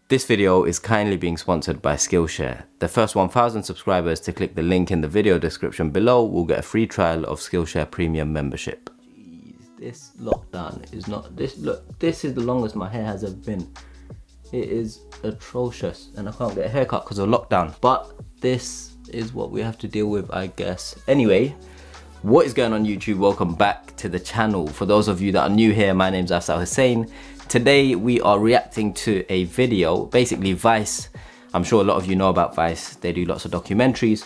This video is kindly being sponsored by Skillshare. The first 1,000 subscribers to click the link in the video description below will get a free trial of Skillshare Premium membership. Jeez, this lockdown is not this. Look, this is the longest my hair has ever been. It is atrocious, and I can't get a haircut because of lockdown. But this is what we have to deal with, I guess. Anyway, what is going on YouTube? Welcome back to the channel. For those of you that are new here, my name's Afzal Hussein. Today we are reacting to a video, basically Vice. I'm sure a lot of you know about Vice. They do lots of documentaries.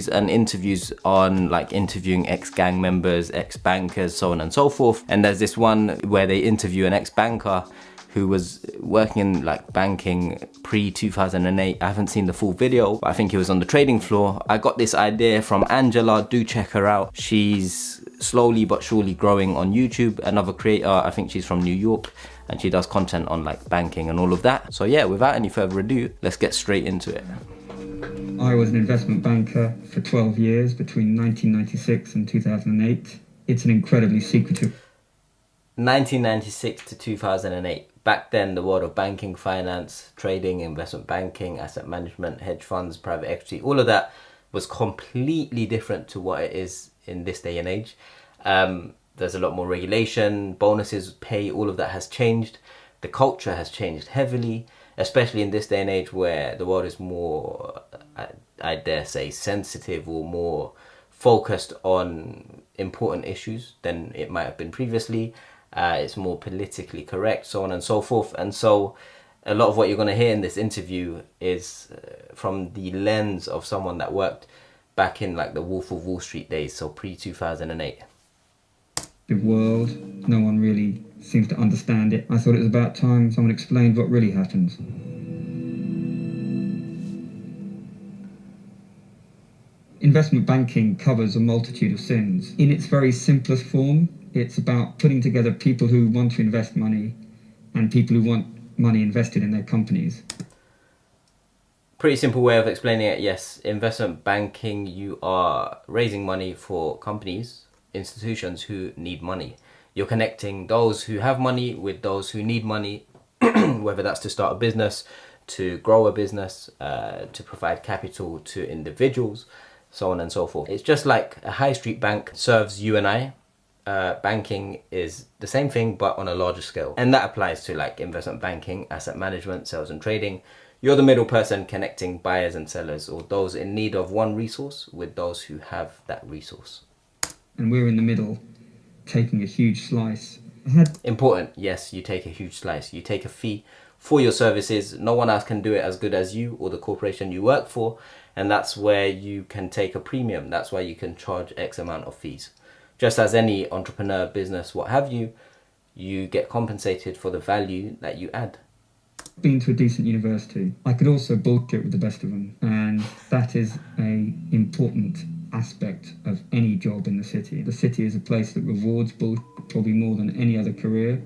And interviews on like interviewing ex-gang members, ex-bankers, so on and so forth. And there's this one where they interview an ex-banker who was working in like banking pre-2008. I haven't seen the full video, but I think he was on the trading floor. I got this idea from Angela. Do check her out. She's slowly but surely growing on YouTube. Another creator, I think she's from New York, and she does content on like banking and all of that. So yeah, without any further ado, let's get straight into it. I was an investment banker for 12 years between 1996 and 2008. It's an incredibly secretive... 1996 to 2008. Back then, the world of banking, finance, trading, investment banking, asset management, hedge funds, private equity, all of that was completely different to what it is in this day and age. There's a lot more regulation, bonuses, pay, all of that has changed. The culture has changed heavily, especially in this day and age where the world is more, I dare say, sensitive or more focused on important issues than it might have been previously. It's more politically correct, so on and so forth. And so a lot of what you're going to hear in this interview is from the lens of someone that worked back in like the Wolf of Wall Street days, so pre-2008. The world, no one really seems to understand it. I thought it was about time someone explained what really happened. Investment banking covers a multitude of sins. In its very simplest form, it's about putting together people who want to invest money and people who want money invested in their companies. Pretty simple way of explaining it, yes. Investment banking, you are raising money for companies, institutions who need money. You're connecting those who have money with those who need money, whether that's to start a business, to grow a business, to provide capital to individuals, so on and so forth. It's just like a high street bank serves you and I. Banking is the same thing but on a larger scale, and that applies to like investment banking, asset management, sales and trading. You're the middle person connecting buyers and sellers, or those in need of one resource with those who have that resource. And we're in the middle, taking a huge slice. Important, yes, you take a huge slice. You take a fee for your services. No one else can do it as good as you or the corporation you work for, and that's where you can take a premium. That's why you can charge X amount of fees. Just as any entrepreneur, business, what have you, you get compensated for the value that you add. Been to a decent university. I could also bullshit with the best of them, and that is an important aspect of any job in the city. The city is a place that rewards bullshit probably more than any other career.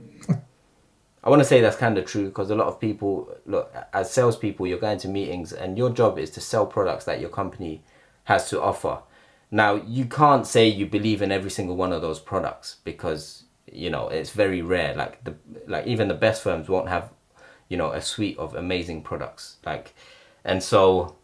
I want to say that's kind of true, because a lot of people, look, as salespeople, you're going to meetings and your job is to sell products that your company has to offer. Now, you can't say you believe in every single one of those products because, you know, it's very rare. Like even the best firms won't have, you know, a suite of amazing products. And so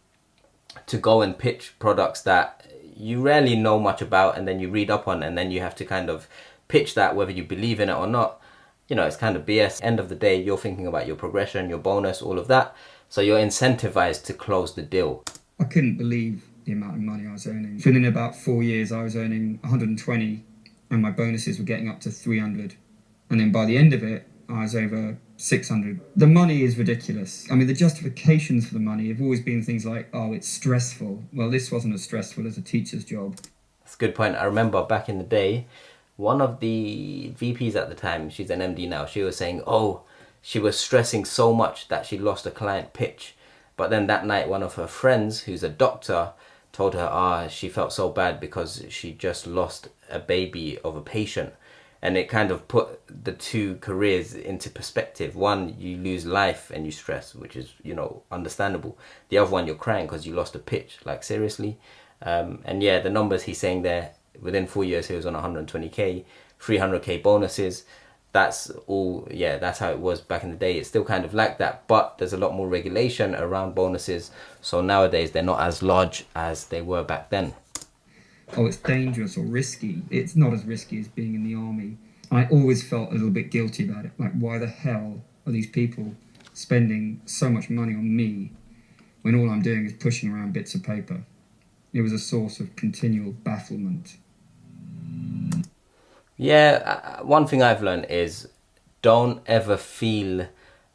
to go and pitch products that you rarely know much about and then you read up on, and then you have to kind of pitch that whether you believe in it or not, you know, it's kind of BS. End of the day, you're thinking about your progression, your bonus, all of that. So you're incentivized to close the deal. I couldn't believe the amount of money I was earning. Within about 4 years, I was earning 120 and my bonuses were getting up to 300. And then by the end of it, I was over 600. The money is ridiculous. I mean, the justifications for the money have always been things like, oh, it's stressful. Well, this wasn't as stressful as a teacher's job. That's a good point. I remember back in the day, one of the VPs at the time, she's an MD now, she was saying, oh, she was stressing so much that she lost a client pitch. But then that night, one of her friends, who's a doctor, told her she felt so bad because she just lost a baby of a patient. And it kind of put the two careers into perspective. One, you lose life and you stress, which is, you know, understandable. The other one, you're crying because you lost a pitch, like seriously. And yeah, the numbers he's saying there, within 4 years he was on 120k, 300k bonuses. that's all, yeah, that's how it was back in the day. It's still kind of like that, but there's a lot more regulation around bonuses. So nowadays they're not as large as they were back then. Oh, it's dangerous or risky. It's not as risky as being in the army. I always felt a little bit guilty about it. Like, why the hell are these people spending so much money on me when all I'm doing is pushing around bits of paper? It was a source of continual bafflement. Yeah, one thing I've learned is don't ever feel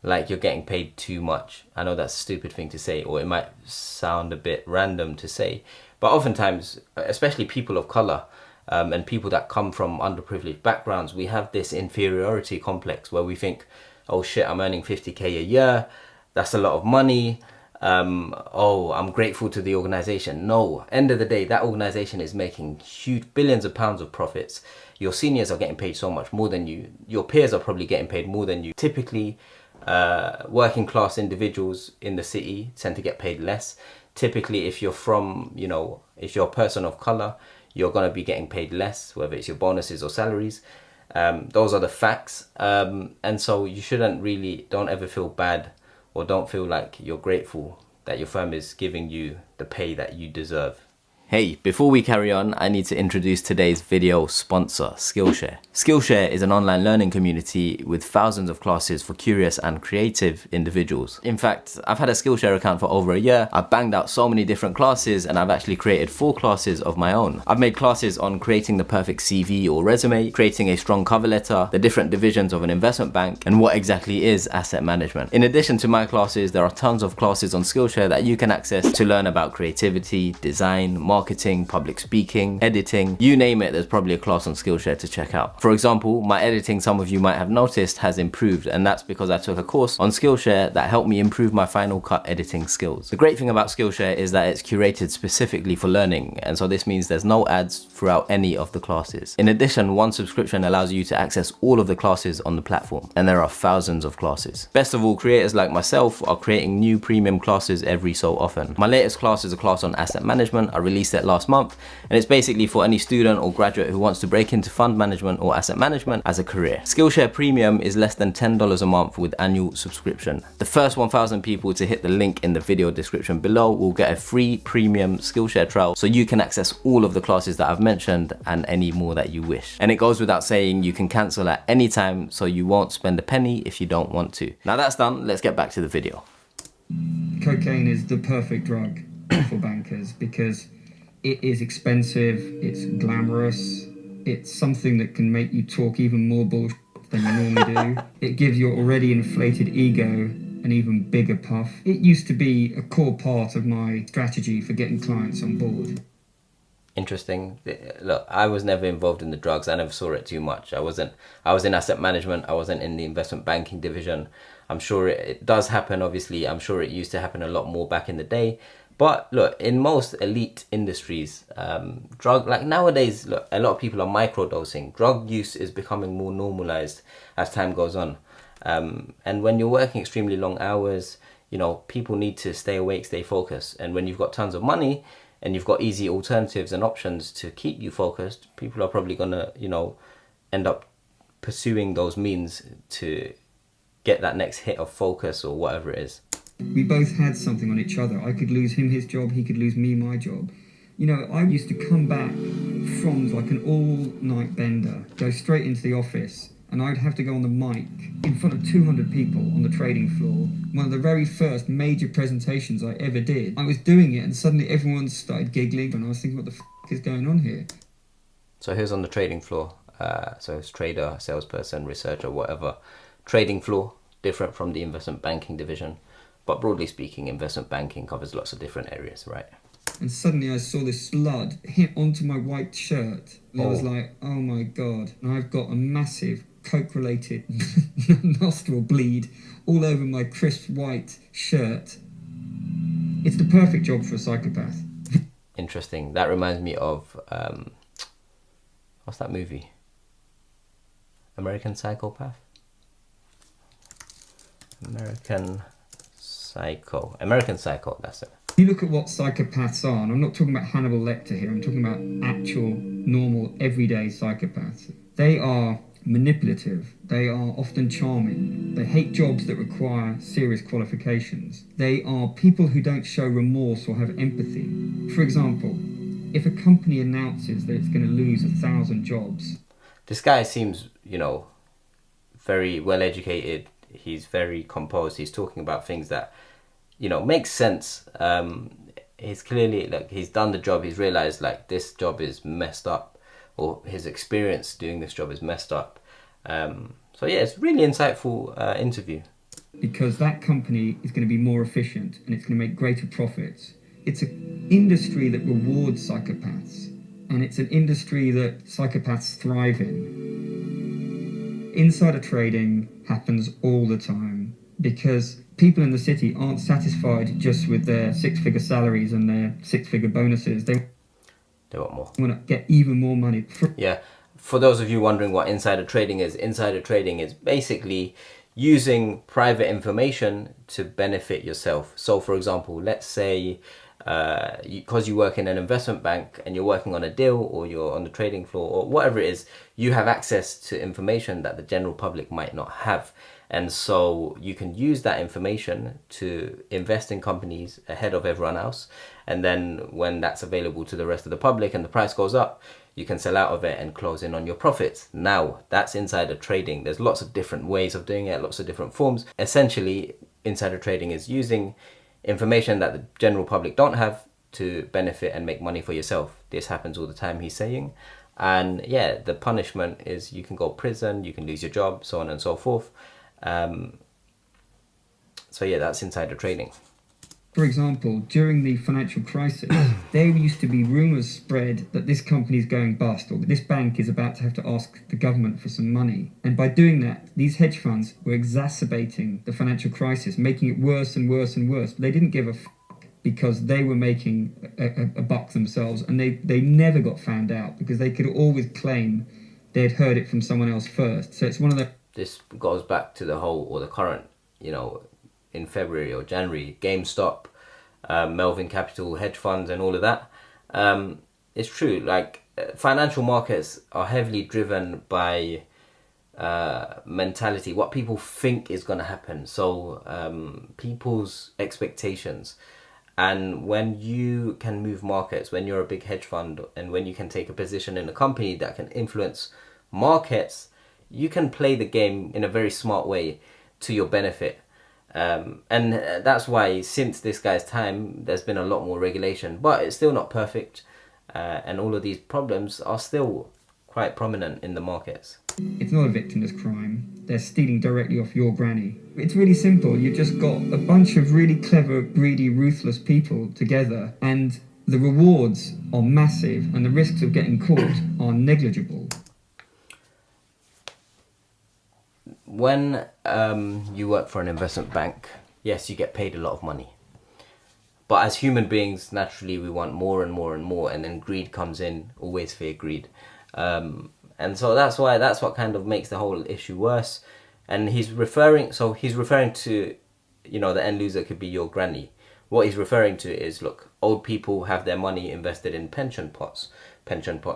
like you're getting paid too much. I know that's a stupid thing to say, or it might sound a bit random to say, but oftentimes, especially people of color, and people that come from underprivileged backgrounds, we have this inferiority complex where we think, oh shit, I'm earning 50k a year, that's a lot of money, oh, I'm grateful to the organization. No, end of the day, that organization is making huge billions of pounds of profits. Your seniors are getting paid so much more than you. Your peers are probably getting paid more than you. Typically, working class individuals in the city tend to get paid less. Typically, if you're from, you know, if you're a person of color, you're going to be getting paid less, whether it's your bonuses or salaries. Those are the facts. And so you don't ever feel bad, or don't feel like you're grateful that your firm is giving you the pay that you deserve. Hey, before we carry on, I need to introduce today's video sponsor, Skillshare. Skillshare is an online learning community with thousands of classes for curious and creative individuals. In fact, I've had a Skillshare account for over a year. I've banged out so many different classes, and I've actually created 4 classes of my own. I've made classes on creating the perfect CV or resume, creating a strong cover letter, the different divisions of an investment bank, and what exactly is asset management. In addition to my classes, there are tons of classes on Skillshare that you can access to learn about creativity, design, marketing, public speaking, editing, you name it, there's probably a class on Skillshare to check out. For example, my editing, some of you might have noticed, has improved, and that's because I took a course on Skillshare that helped me improve my Final Cut editing skills. The great thing about Skillshare is that it's curated specifically for learning, and so this means there's no ads throughout any of the classes. In addition, one subscription allows you to access all of the classes on the platform, and there are thousands of classes. Best of all, creators like myself are creating new premium classes every so often. My latest class is a class on asset management. I released it last month, and it's basically for any student or graduate who wants to break into fund management or asset management as a career. Skillshare Premium is less than $10 a month with annual subscription. The first 1,000 people to hit the link in the video description below will get a free premium Skillshare trial, so you can access all of the classes that I've mentioned and any more that you wish. And it goes without saying, you can cancel at any time, so you won't spend a penny if you don't want to. Now that's done, let's get back to the video. Cocaine is the perfect drug for bankers because it is expensive, it's glamorous, it's something that can make you talk even more bullshit than you normally do. It gives your already inflated ego an even bigger puff. It used to be a core part of my strategy for getting clients on board. Interesting. Look, I was never involved in the drugs. I never saw it too much. I was in asset management. I wasn't in the investment banking division. I'm sure it does happen, obviously. I'm sure it used to happen a lot more back in the day. But look, in most elite industries, like nowadays, look, a lot of people are microdosing. Drug use is becoming more normalized as time goes on. And when you're working extremely long hours, you know, people need to stay awake, stay focused. And when you've got tons of money and you've got easy alternatives and options to keep you focused, people are probably gonna, you know, end up pursuing those means to get that next hit of focus or whatever it is. We both had something on each other. I could lose him his job, he could lose me my job. You know, I used to come back from like an all-night bender, go straight into the office, and I'd have to go on the mic in front of 200 people on the trading floor. One of the very first major presentations I ever did. I was doing it and suddenly everyone started giggling and I was thinking, what the f*** is going on here? So who's on the trading floor? So it's trader, salesperson, researcher, whatever. Trading floor, different from the investment banking division. But broadly speaking, investment banking covers lots of different areas, right? And suddenly I saw this blood hit onto my white shirt. And I was like, oh my God. And I've got a massive coke-related nostril bleed all over my crisp white shirt. It's the perfect job for a psychopath. Interesting. That reminds me of, what's that movie? American Psychopath? American Psycho, that's it. You look at what psychopaths are, and I'm not talking about Hannibal Lecter here, I'm talking about actual, normal, everyday psychopaths. They are manipulative, they are often charming, they hate jobs that require serious qualifications. They are people who don't show remorse or have empathy. For example, if a company announces that it's going to lose 1,000 jobs... This guy seems, very well educated. He's very composed. He's talking about things that, make sense. He's clearly, he's done the job. He's realized, this job is messed up, or his experience doing this job is messed up. So yeah, it's a really insightful interview. Because that company is going to be more efficient and it's going to make greater profits. It's an industry that rewards psychopaths, and it's an industry that psychopaths thrive in. Insider trading happens all the time because people in the city aren't satisfied just with their six-figure salaries and their six-figure bonuses. They want more. Want to get even more money. Yeah. For those of you wondering what insider trading is basically using private information to benefit yourself. So for example, let's say because you work in an investment bank and you're working on a deal, or you're on the trading floor, or whatever it is, you have access to information that the general public might not have. And so you can use that information to invest in companies ahead of everyone else. And then when that's available to the rest of the public and the price goes up, you can sell out of it and close in on your profits. Now, that's insider trading. There's lots of different ways of doing it, lots of different forms. Essentially, insider trading is using information that the general public don't have to benefit and make money for yourself. This happens all the time, he's saying. And yeah, the punishment is you can go to prison, you can lose your job, so on and so forth. So yeah, that's insider trading. For example, during the financial crisis, there used to be rumours spread that this company is going bust, or that this bank is about to have to ask the government for some money. And by doing that, these hedge funds were exacerbating the financial crisis, making it worse and worse and worse. But they didn't give a because they were making a buck themselves, and they never got found out because they could always claim they'd heard it from someone else first. So it's one of the... This goes back to the whole, or the current, in February or January, GameStop, Melvin Capital, hedge funds and all of that. It's true, financial markets are heavily driven by mentality, what people think is going to happen. So people's expectations. And when you can move markets, when you're a big hedge fund, and when you can take a position in a company that can influence markets, you can play the game in a very smart way to your benefit. And that's why since this guy's time, there's been a lot more regulation, but it's still not perfect. And all of these problems are still quite prominent in the markets. It's not a victimless crime. They're stealing directly off your granny. It's really simple. You've just got a bunch of really clever, greedy, ruthless people together, and the rewards are massive and the risks of getting caught are negligible. When you work for an investment bank, yes, you get paid a lot of money. But as human beings, naturally, we want more and more and more, and then greed comes in, always fear greed. And so that's what kind of makes the whole issue worse. And he's referring to, the end loser could be your granny. What he's referring to is, look, old people have their money invested in pension pots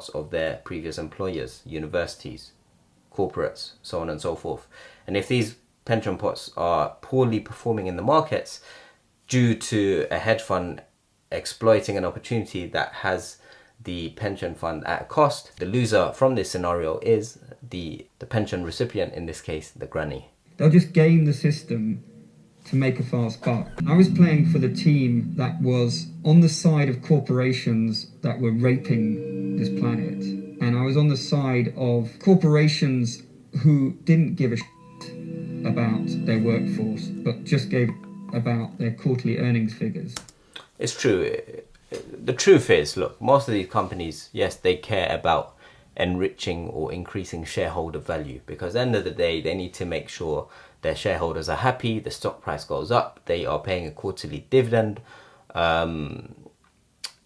of their previous employers, universities, corporates, so on and so forth. And if these pension pots are poorly performing in the markets due to a hedge fund exploiting an opportunity that has the pension fund at a cost, the loser from this scenario is the pension recipient, in this case, the granny. They'll just game the system to make a fast buck. I was playing for the team that was on the side of corporations that were raping this planet. And I was on the side of corporations who didn't give a shit about their workforce, but just gave about their quarterly earnings figures. It's true. The truth is, look, most of these companies, yes, they care about enriching or increasing shareholder value, because at the end of the day, they need to make sure their shareholders are happy, the stock price goes up, they are paying a quarterly dividend, and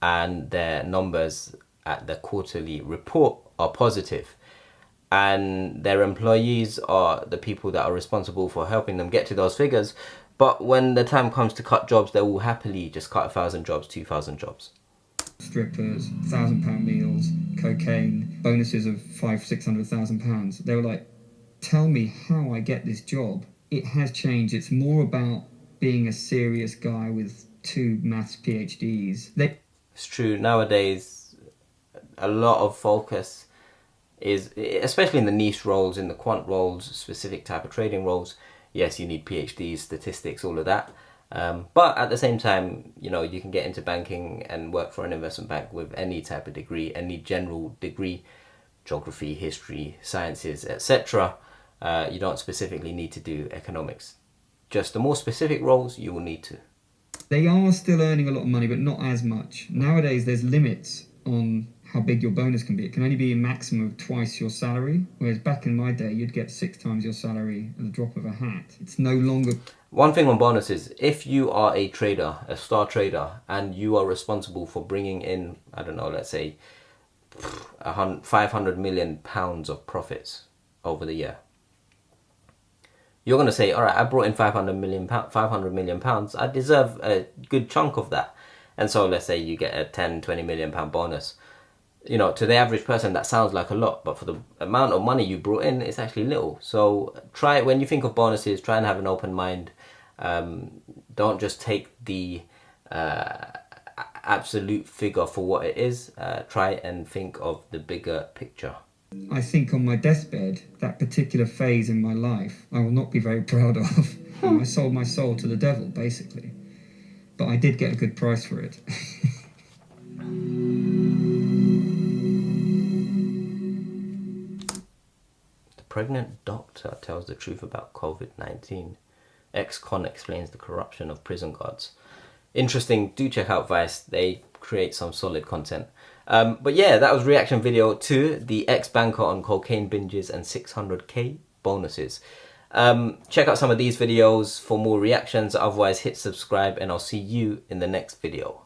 their numbers at the quarterly report are positive. And their employees are the people that are responsible for helping them get to those figures. But when the time comes to cut jobs, they will happily just cut 1,000 jobs, 2,000 jobs. Strippers, £1,000 meals, cocaine, bonuses of £500,000-600,000. They were like, tell me how I get this job. It has changed. It's more about being a serious guy with 2 maths PhDs. It's true. Nowadays, a lot of focus is, especially in the niche roles, in the quant roles, specific type of trading roles. Yes, you need PhDs, statistics, all of that. But at the same time, you know, you can get into banking and work for an investment bank with any type of degree, any general degree, geography, history, sciences, etc. You don't specifically need to do economics. Just the more specific roles, you will need to. They are still earning a lot of money, but not as much. Nowadays, there's limits on how big your bonus can be. It can only be a maximum of twice your salary, whereas back in my day, you'd get 6 times your salary at the drop of a hat. It's no longer... One thing on bonuses, if you are a trader, a star trader, and you are responsible for bringing in, I don't know, let's say 500 million pounds of profits over the year, you're going to say, all right, I brought in 500 million pounds. I deserve a good chunk of that. And so let's say you get a 10, 20 million pound bonus. You know, to the average person, that sounds like a lot, but for the amount of money you brought in, it's actually little. So try, when you think of bonuses, try and have an open mind. Don't just take the absolute figure for what it is. Try and think of the bigger picture. I think on my deathbed, that particular phase in my life, I will not be very proud of. I sold my soul to the devil, basically. But I did get a good price for it. The pregnant doctor tells the truth about COVID-19. Ex-con explains the corruption of prison guards. Interesting. Do check out Vice. They create some solid content. But yeah, that was reaction video to the ex-banker on cocaine binges and 600k bonuses. Check out some of these videos for more reactions. Otherwise, hit subscribe and I'll see you in the next video.